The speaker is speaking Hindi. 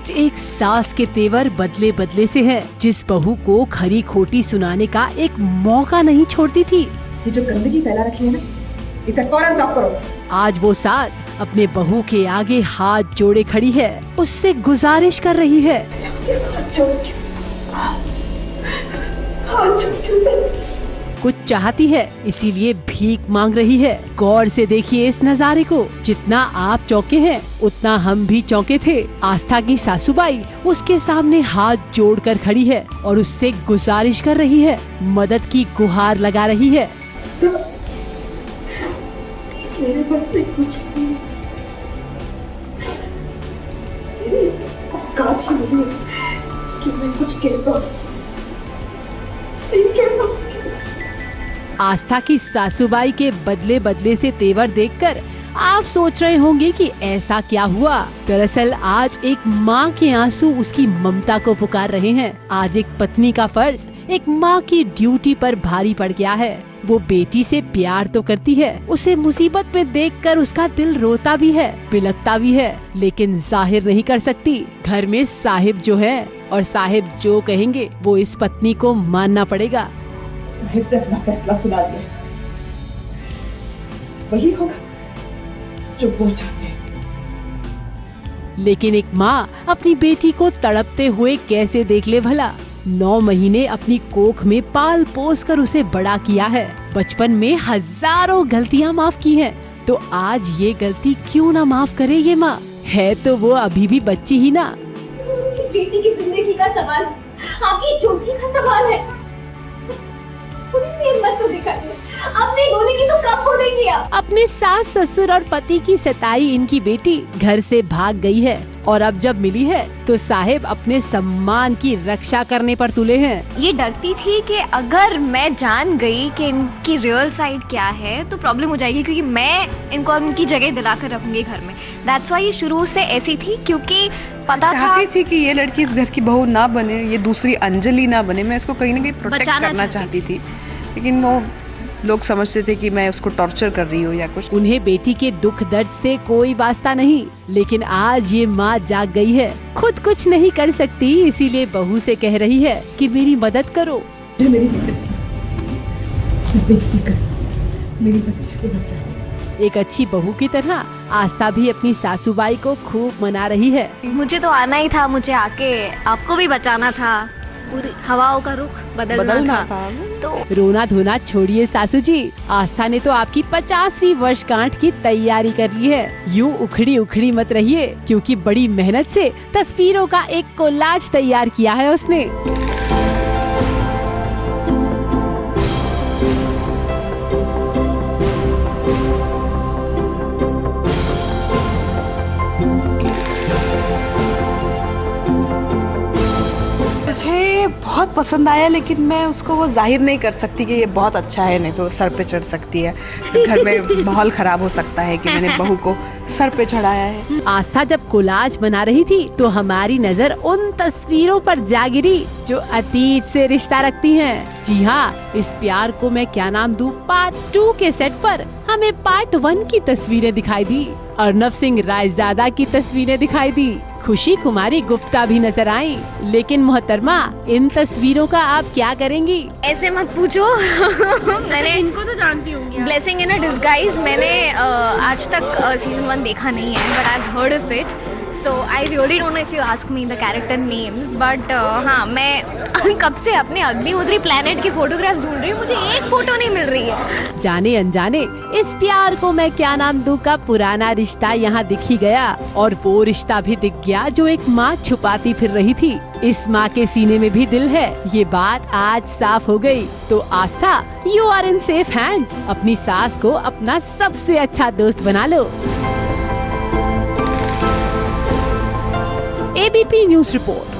आज एक सास के तेवर बदले बदले से है, जिस बहू को खरी खोटी सुनाने का एक मौका नहीं छोड़ती थी। ये जो गंदगी फैला रखी है ना, इसे फौरन साफ करो। आज वो सास अपने बहू के आगे हाथ जोड़े खड़ी है, उससे गुजारिश कर रही है। कुछ चाहती है, इसीलिए भीख मांग रही है। गौर से देखिए इस नजारे को। जितना आप चौंके हैं, उतना हम भी चौंके थे। आस्था की सासूबाई उसके सामने हाथ जोड़कर खड़ी है और उससे गुजारिश कर रही है, मदद की गुहार लगा रही है। मेरे बस में कुछ नहीं, मेरी औकात ही नहीं है कि मैं कुछ कह पाऊं। आस्था की सासूबाई के बदले बदले से तेवर देखकर आप सोच रहे होंगे कि ऐसा क्या हुआ। दरअसल आज एक माँ के आंसू उसकी ममता को पुकार रहे हैं। आज एक पत्नी का फर्ज एक माँ की ड्यूटी पर भारी पड़ गया है। वो बेटी से प्यार तो करती है, उसे मुसीबत में देखकर उसका दिल रोता भी है, बिलखता भी है, लेकिन जाहिर नहीं कर सकती। घर में साहिब जो है और साहिब जो कहेंगे वो इस पत्नी को मानना पड़ेगा। साहिब ने अपना फैसला सुना दिया, वही होगा जो वो चाहते हैं। लेकिन एक माँ अपनी बेटी को तड़पते हुए कैसे देख ले भला। 9 महीने अपनी कोख में पाल पोस कर उसे बड़ा किया है। बचपन में हजारों गलतियाँ माफ की हैं, तो आज ये गलती क्यों ना माफ करे ये माँ। है तो वो अभी भी बच्ची ही ना। बेटी की जिंदगी का सवाल आपकी ज्योति का सवाल है। थोड़ी सी हिम्मत तो दिखाइए। अब नहीं बोलेंगी तो कब बोलेंगी आप? अपने सास ससुर और पति की सताई इनकी बेटी घर से भाग गई है और अब जब मिली है तो साहिब अपने सम्मान की रक्षा करने पर तुले हैं। ये डरती थी कि अगर मैं जान गई कि इनकी रियल साइड क्या है तो प्रॉब्लम हो जाएगी, क्योंकि मैं इनको उनकी जगह दिलाकर रखूंगी घर में। दैट्स व्हाई ये शुरू से ऐसी थी, क्योंकि पता चाहती थी कि ये लड़की इस घर की बहू ना बने, ये दूसरी अंजलि ना बने। मैं इसको कहीं ना कहीं प्रोटेक्ट करना चाहती थी, लेकिन वो लोग समझते थे कि मैं उसको टॉर्चर कर रही हूँ या कुछ। उन्हें बेटी के दुख दर्द से कोई वास्ता नहीं, लेकिन आज ये माँ जाग गई है। खुद कुछ नहीं कर सकती, इसीलिए बहू से कह रही है कि मेरी मदद करो। मेरी बच्ची को बचाओ। एक अच्छी बहू की तरह आस्था भी अपनी सासूबाई को खूब मना रही है। मुझे तो आना ही था, मुझे आके आपको भी बचाना था, पूरी हवाओं का रुख बदलना था। तो रोना धोना छोड़िए सासू जी, आस्था ने तो आपकी 50वीं वर्षगांठ की तैयारी कर ली है। यूं उखड़ी उखड़ी मत रहिए, क्योंकि बड़ी मेहनत से तस्वीरों का एक कोलाज तैयार किया है उसने। मुझे बहुत पसंद आया, लेकिन मैं उसको वो जाहिर नहीं कर सकती कि ये बहुत अच्छा है, नहीं तो सर पे चढ़ सकती है। घर में माहौल खराब हो सकता है कि मैंने बहू को सर पे चढ़ाया है। आस्था जब कोलाज बना रही थी तो हमारी नजर उन तस्वीरों पर जा गिरी जो अतीत से रिश्ता रखती हैं। जी हाँ, इस प्यार को मैं क्या नाम दूं पार्ट 2 के सेट पर हमें पार्ट 1 की तस्वीरें दिखाई दी। अर्नब सिंह रायजादा की तस्वीरें दिखाई दी। खुशी कुमारी गुप्ता भी नजर आई। लेकिन मोहतरमा, इन तस्वीरों का आप क्या करेंगी? ऐसे मत पूछो। मैंने इनको तो जानती होंगी। ब्लेसिंग इन अ डिस्गाइज मैंने आज तक सीजन 1 देखा नहीं है, but I have heard of it, so I really don't know if you ask me the character names, but हाँ, मैं कब से अपने अग्निहोत्री प्लेनेट की फोटोग्राफ्स ढूंढ रही हूँ, मुझे एक फोटो नहीं मिल रही है। जाने अनजाने इस प्यार को मैं क्या नाम दूं का पुराना रिश्ता यहाँ दिख ही गया, और वो रिश्ता भी दिख गया जो एक माँ छुपाती फिर रही थी। इस माँ के सीने में भी दिल है, ये बात आज साफ हो गई। तो Aastha, you are in safe hands. अपनी सास को अपना सबसे अच्छा दोस्त बना लो। ABP news report.